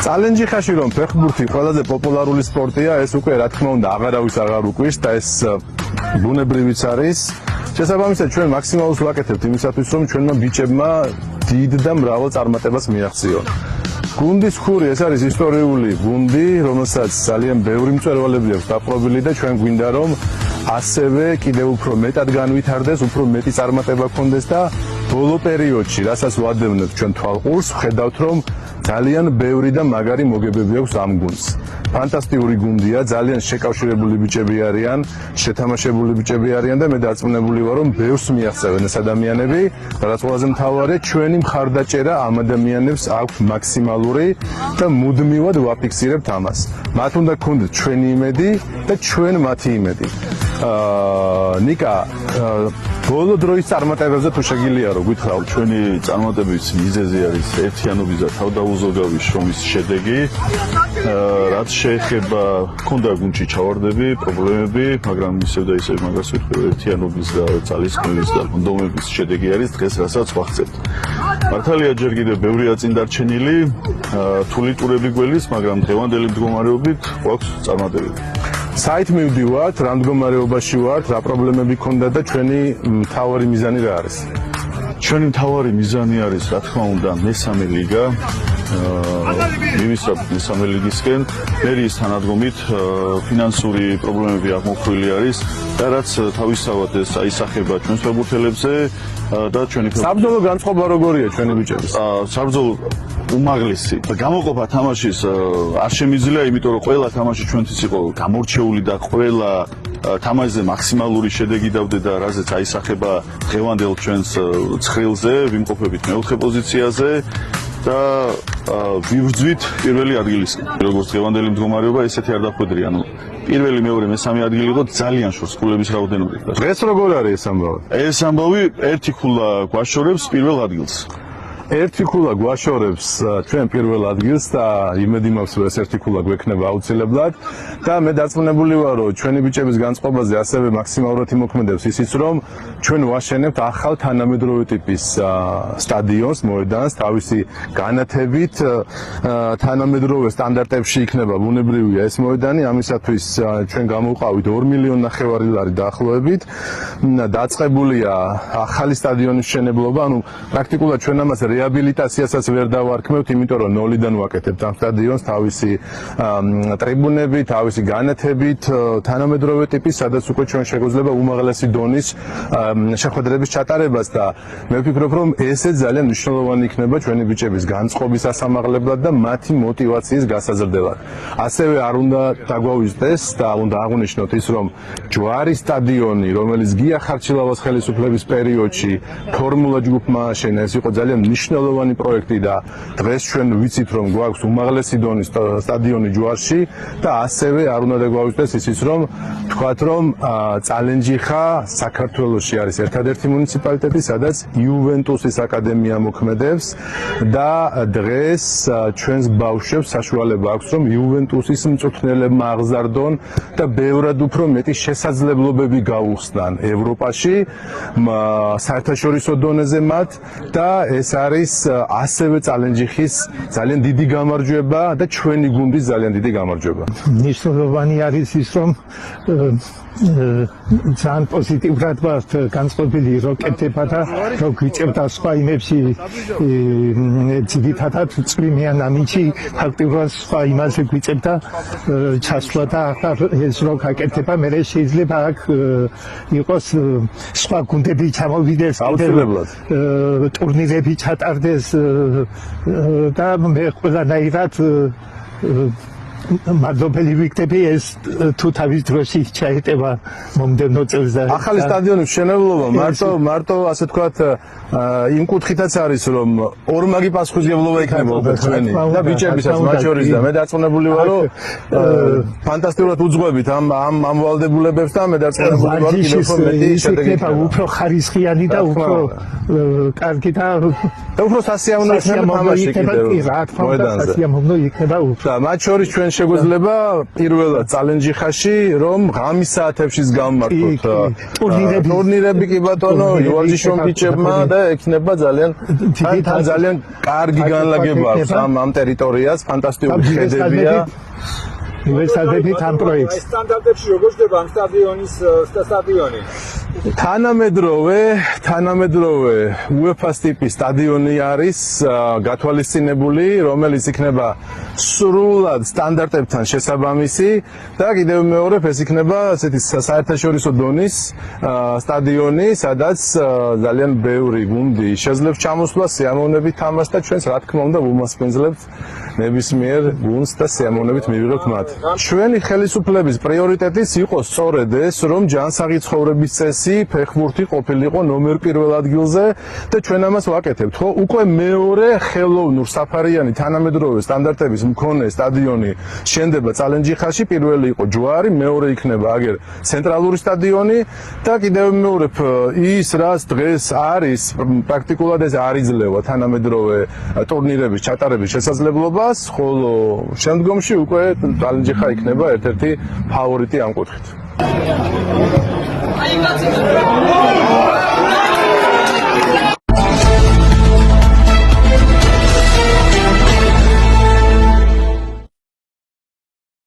Challenge ხაში რომ ფეხბურთი ყველაზე პოპულარული სპორტია, ეს უკვე რა თქმა უნდა აღარავის აღარ უკვირს და ეს ბუნებრივიც არის. შესაბამისად ჩვენ მაქსიმალურს ვაკეთებთ იმისათვის რომ ჩვენმა ბიჭებმა დიდ და მრავალ წარმატებას მიაღწიონ. გუნდის ხური ეს არის ისტორიული გუნდი, რომელსაც ძალიან ბევრი მწვერვალები აქვს დაპყრობილი და ჩვენ გვინდა რომ ასევე კიდევ უფრო მეტად განვითარდეს, უფრო მეტი წარმატება გქონდეს და ბოლო პერიოდში, რასაც ვადევნებთ ჩვენ თვალყურს, ვხედავთ რომ ძალიან ბევრი და მაგარი მოგებები აქვს ამ გუნდს. ფანტასტიკური გუნდია, ძალიან შეკავშირებული ბიჭები არიან, შეთამაშებული ბიჭები არიან და მე დარწმუნებული ვარ რომ ბევრს მიაღწევენ ეს ადამიანები, რაც ყველაზე მთავარია, ჩვენი მხარდაჭერა ამ ადამიანებს აქვს მაქსიმალური და მუდმივად ვაფიქსირებთ ამას. მათ უნდა გქონდეთ ჩვენი იმედი და ჩვენ მათი იმედი. ნიკა, ბოლო დროის წარმატებებზე თუ შეგიძლია რომ გითხრათ, ჩვენი წარმატების მიზეზი არის ერთიანობის და თავდაუზოგავი შრომის შედეგი. რაც შეეხება ქონდა გუნდში ჩავარდები, პრობლემები, მაგრამ ისევ და ისევ მაგას ვიტყვი, ერთიანობის და ძალისხმევის და მონდომების შედეგი არის დღეს, რასაც ვახცევთ. მართალია ჯერ კიდევ ბევრია წინ დარჩენილი, რთული ტურები გველის, მაგრამ დღევანდელი მდგომარეობით გვაქვს წარმატებები. საით მივდივართ, რა მდგომარეობაში ვართ, რა პრობლემები ქონდა და ჩვენი მთავარი მიზანი რა არის? ჩვენი მთავარი მიზანი არის, რა თქმა უნდა, მესამე ლიგა. მივისწრაფთ მესამე ლიგისკენ, მერიის თანადგომით ფინანსური პრობლემები აღმოფხვილი არის და რაც თავისთავად ეს აისახება ჩვენს ფეხბურთელებზე და ჩვენი საბრძოლო განწყობა როგორია ჩვენი ბიჭების? საბრძოლო უმაღლესი. გამოყოფა თამაშის არ შემიძლია, იმიტომ რომ ყველა თამაში ჩვენთვის იყო გამორჩეული და ყველა თამაშზე მაქსიმალური შედეგი დავდე და რაზეც აისახება დღევანდელ ჩვენს ცხრილზე, ვიმყოფებით მეოთხე პოზიციაზე და ვიბრძვით პირველი ადგილისკენ. როგორც დღევანდელი მდგომარეობა, ესეთი არ დახვედრი, ანუ პირველი, მეორე, მესამე ადგილი იყო ძალიან შორს ქულების რაოდენობით. დღეს როგორ არის ეს ამბავი? ეს ამბავი ერთი ქულა გვაშორებს პირველ ადგილს. ერთი ქულა გვაშორებს ჩვენ პირველ ადგილს და იმედი მაქვს რომ ეს ერთი ქულა გვექნება აუცილებლად და მე დარწმუნებული ვარ რომ ჩვენი ბიჭების განწყობაზე ასევე მაქსიმალურად იმოქმედებს ისიც რომ ჩვენ ვაშენებთ ახალ თანამედროვე ტიპის სტადიონს, მოედანს, თავისი განათებით თანამედროვე სტანდარტებში იქნება ბუნებრივია ეს მოედანი, ამისათვის ჩვენ გამოვყავით 2 მილიონი ნახევარი ლარი დაახლოებით. დაწყებულია ახალი სტადიონის მშენებლობა, ანუ პრაქტიკულად ჩვენ ამას რეაბილიტაციასაც ვერ დავარქმევთ, იმიტომ რომ ნოლიდან ვაკეთებთ ამ სტადიონს, თავისი ტრიბუნები, თავისი განათებით, თანამედროვე ტიპის, სადაც უკვე ჩვენ შეგვიძლია უმაღლესი დონის შეხვედრების ჩატარებას და მე ვფიქრობ, რომ ესეც ძალიან მნიშვნელოვანი იქნება ჩვენი ბიჭების განწყობის ასამაღლებლად და მათი мотиваციის გასაზრდელად. ასევე არ უნდა დაგვაუწყდეს და უნდა აღვნიშნოთ ის, რომ ჯვარის სტადიონი, რომელიც გია ხარჩილავას ხელისუფლების პერიოდში ფორმულა ჯგუფმა ააშენა, ეს იყო ძალიან მნიშვნელოვანი პროექტი და დღეს ჩვენ ვიცით რომ გვაქვს უმაღლესი დონის სტადიონი ჯვარში და ასევე არ უნდა დაგვაუწყდეს ისიც რომ თქვათ რომ Challenge-ხა საქართველოში არის ერთადერთი მუნიციპალიტეტი სადაც იუვენტუსის აკადემია მოქმედებს და დღეს ჩვენს ბავშვებს საშუალება აქვს რომ იუვენტუსის მწვრთნელებმა აღზარდონ და ბევრად უფრო მეტი შესაძლებლობები გაუხსნან ევროპაში საერთაშორისო დონეზე მათ და ეს არის ასევე Challenge-ის ძალიან დიდი გამარჯვება და ჩვენი გუნდის ძალიან დიდი გამარჯვება. მნიშვნელოვანი არის ის რომ ძალიან პოზიტიურად ვართ განწყობილი როკეტება და რო გვიწევდა სხვა იმებში ძირითადად წვიმიან ამინჩი ფაქტობრივად სხვა იმაზე გვიწევდა ჩასვლა და ახლა ეს რო გაკეთება მე შეიძლება აქ იყოს სხვა გუნდები ჩამოვიდეს აუცილებლად ტურნირები ჩატარდეს და მე ყველანაირად მადლობელი ვიქნები ეს თუ თავის დროში ჩაეტევა მომდევნო წელს და ახალი სტადიონის მშენებლობა მარტო ასე თქვათ იმ კუთხითაც არის რომ ორმაგი პასუხისმგებლობა იქნება თქვენი და ბიჭებისაც მათ შორის და მე დარწმუნებული ვარ რომ ფანტასტიკურად უძღვებით ამ ვალდებულებებს და მე დარწმუნებული ვარ კიდევ უფრო მეტი შედეგი უფრო ხარისხიანი და უფრო კარგი და უფრო სასიამოვნო იქნება თამაში კიდევ რა თქმა უნდა სასიამოვნო იქნება უფრო და მათ შორის ჩვენ შეგვიძლება პირველად წალენჯიხაში რომ ღამის საათებშიც გავმართოთ ტურნირები კი ბატონო იუარჯიშონ ბიჭებმა და ექნება ძალიან კარგი განლაგება აქვს ამ ტერიტორიას ფანტასტიკური ხედებია მივესალმებით ამ პროექტს. სტანდარტებში როგორ ხდება ამ სტადიონი? თანამედროვე UEFA-ს ტიპის სტადიონი არის გათვალისწინებული, რომელიც იქნება სრულად სტანდარტებთან შესაბამისი და კიდევ მეორედ ეს იქნება ასეთი საერთაშორისო დონის სტადიონი, სადაც ძალიან ბევრი გუნდი შეძლებს ჩამოსვლა, სიამოვნებით თამაშს და ჩვენს რა თქმა უნდა უმასპინძლებთ ნებისმიერ გუნდს და სიამოვნებით მივიღებთ მათ. ჩვენი ხელისუფლების პრიორიტეტიც იყო სწორედ ეს, რომ ჯანსაღი ცხოვრების წესი ფეხბურთი ყოფილიყო ნომერ პირველ ადგილზე და ჩვენ ამას ვაკეთებთ. ხო, უკვე მეორე ხელოვნურ საფარიანი თანამედროვე სტანდარტების მქონე სტადიონი შენდება წალენჯიხაში, პირველი იყო ჯვარი, მეორე იქნება აგერ ცენტრალური სტადიონი და კიდევ მეორე ის რაც დღეს არის პრაქტიკულად ეს არ იძლევა თანამედროვე ტურნირების ჩატარების შესაძლებლობას, ხოლო შემდგომში უკვე წალენჯიხა იქნება ერთ-ერთი ფავორიტი ამ კუთხით.